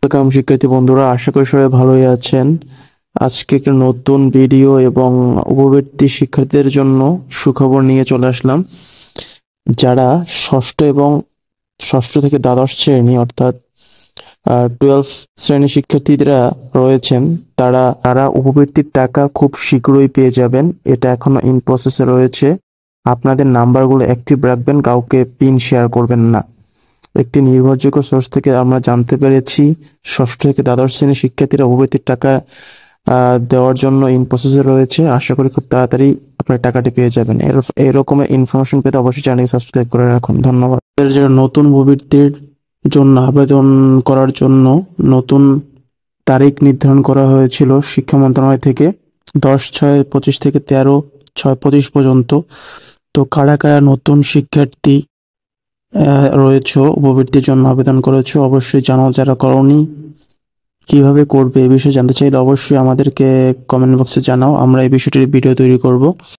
Welcome শিক্ষার্থী বন্ধুরা, আশা করি সবাই ভালোই আছেন। আজকে একটা নতুন ভিডিও এবং উপবৃত্তি শিক্ষার্থীদের জন্য সুখবর নিয়ে চলে আসলাম। যারা ষষ্ঠ থেকে দ্বাদশ শ্রেণী অর্থাৎ 12 শ্রেণীর শিক্ষার্থীরা রয়েছেন, তারা উপবৃত্তির টাকা খুব শীঘ্রই পেয়ে যাবেন। এটা এখনো ইন প্রসেসে রয়েছে। আপনাদের নাম্বারগুলো অ্যাক্টিভ রাখবেন, কাউকে পিন শেয়ার করবেন না। একটি নির্ভরযোগ্য সোর্স থেকে আমরা জানতে পেরেছি ষষ্ঠ থেকে দ্বাদশ শ্রেণীর শিক্ষার্থীরা উপবৃত্তির টাকা দেওয়ার জন্য ইন প্রসেসে রয়েছে। আশা করি খুব তাড়াতাড়ি আপনার টাকাটি পেয়ে যাবেন। এরকমের ইনফরমেশন পেতে অবশ্যই চ্যানেলটি সাবস্ক্রাইব করে রাখুন। ধন্যবাদ। যারা নতুন উপবৃত্তির জন্য আবেদন করার জন্য নতুন তারিখ নির্ধারণ করা হয়েছিল শিক্ষা মন্ত্রণালয় থেকে 10/6/25 থেকে 13/6/25 পর্যন্ত। তো কারা কারা নতুন শিক্ষার্থী রয়েছে উপবৃত্তির জন্য আবেদন করেছো অবশ্যই জানাও। যারা করনি কিভাবে করবে এই বিষয়ে জানতে চাইলে অবশ্যই আমাদেরকে কমেন্ট বক্সে জানাও, আমরা এই বিষয়টির ভিডিও তৈরি করব।